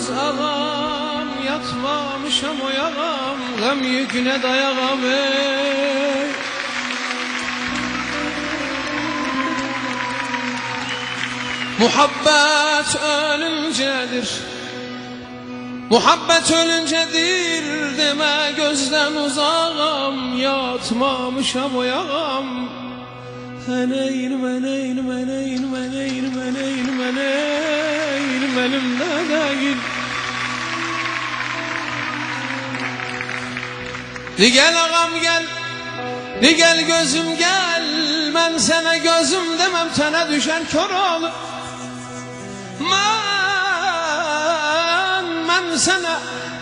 Yılmaz ağam, yatmamışam o yağam, gam yüküne dayağam ey. Muhabbet ölüncedir, muhabbet ölüncedir deme gözden uzağım, yatmamışam o yağam. Eneğim eneğim eneğim eneğim eneğim eneğim elimde değil. Di gel ağam gel, di gel gözüm gel, ben sana gözüm demem, tene düşen kör olur.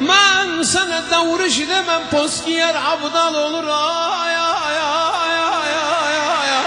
Ben sana davruş demem, post giyer abdal olur. Ay ay ay ay ay ay ay.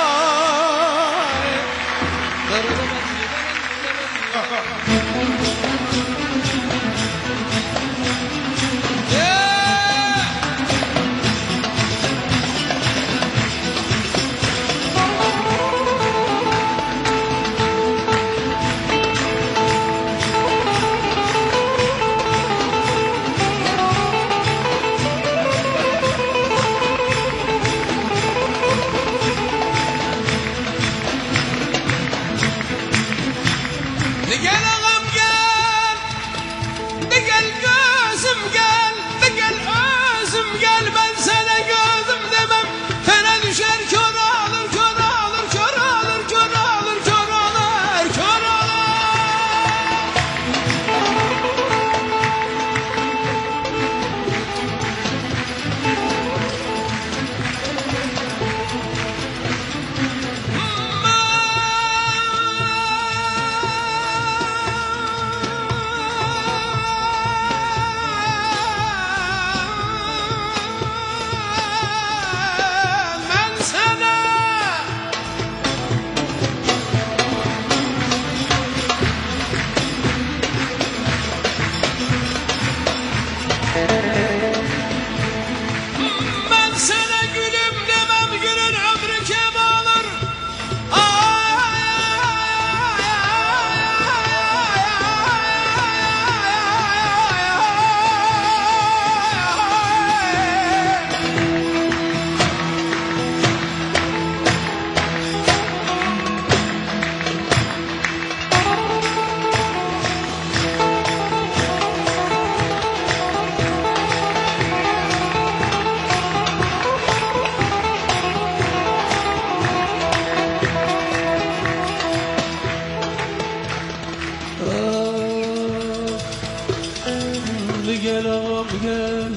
Gel ağam gel,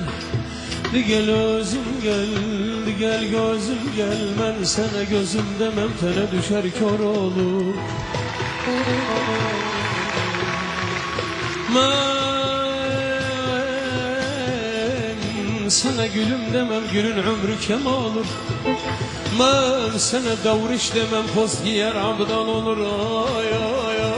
gel özüm gel, gel gözüm gel, ben sana gözüm demem, tene düşer kör olur. Ben sana gülüm demem, gülün ömrü kem olur. Ben sana davriş demem, post giyer abdan olur. Ay ay ay.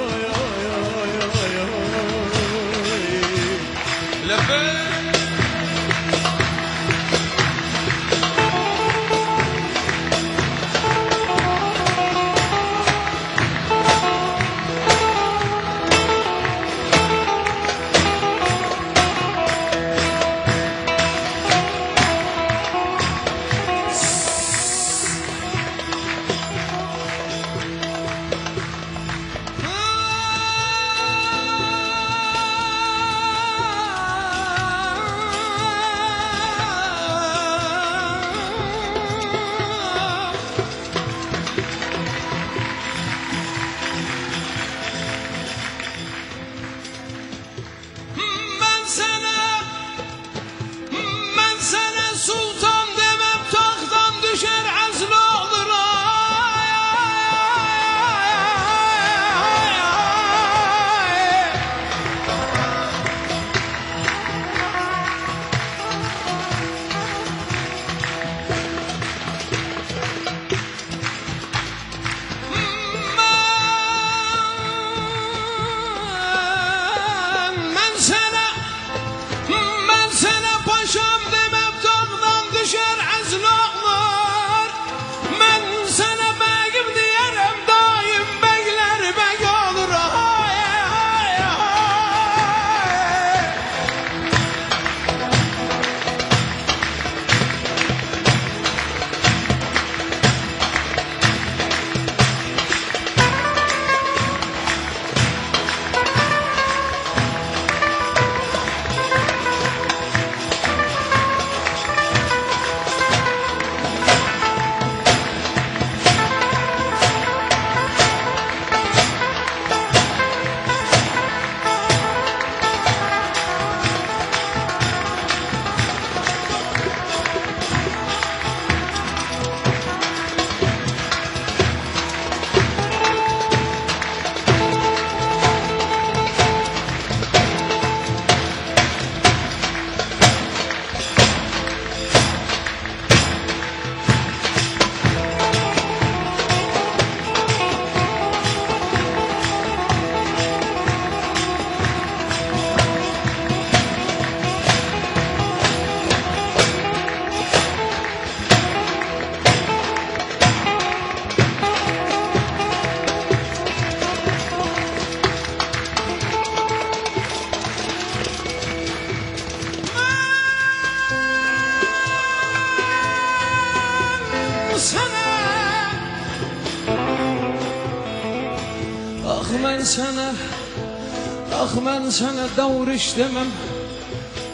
mən sənə, mən sənə davriş deməm,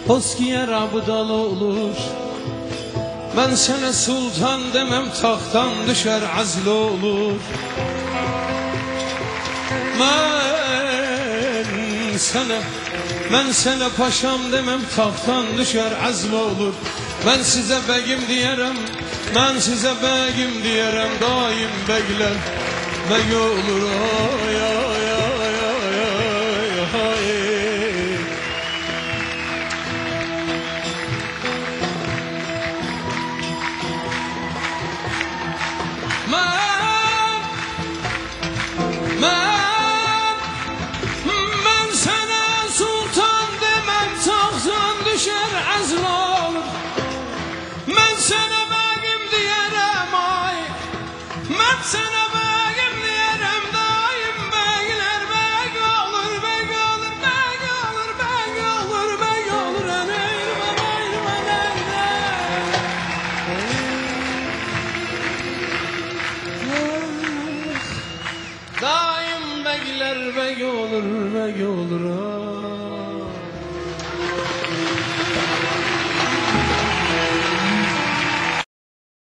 poz giyer abdal olur. Mən sənə sultan deməm, taxtdan düşər azl olur. Mən sənə paşam deməm, taxtdan düşər azl olur. Mən sizə bəgim deyərəm, mən sizə bəgim deyərəm, daim bəglər bəg olur. Ay, ay, ay, ay, ay, ay. Mən sənə sultan deməm, taxtdan düşər azl olur. Mən sənə bəgim deyərəm, ay, mən sənə bəgim deyərəm, daim bəglər bəg olur, bəg olur, bəg olur, bəg olur, bəg olur. Daim bəglər bəg olur, bəg olur.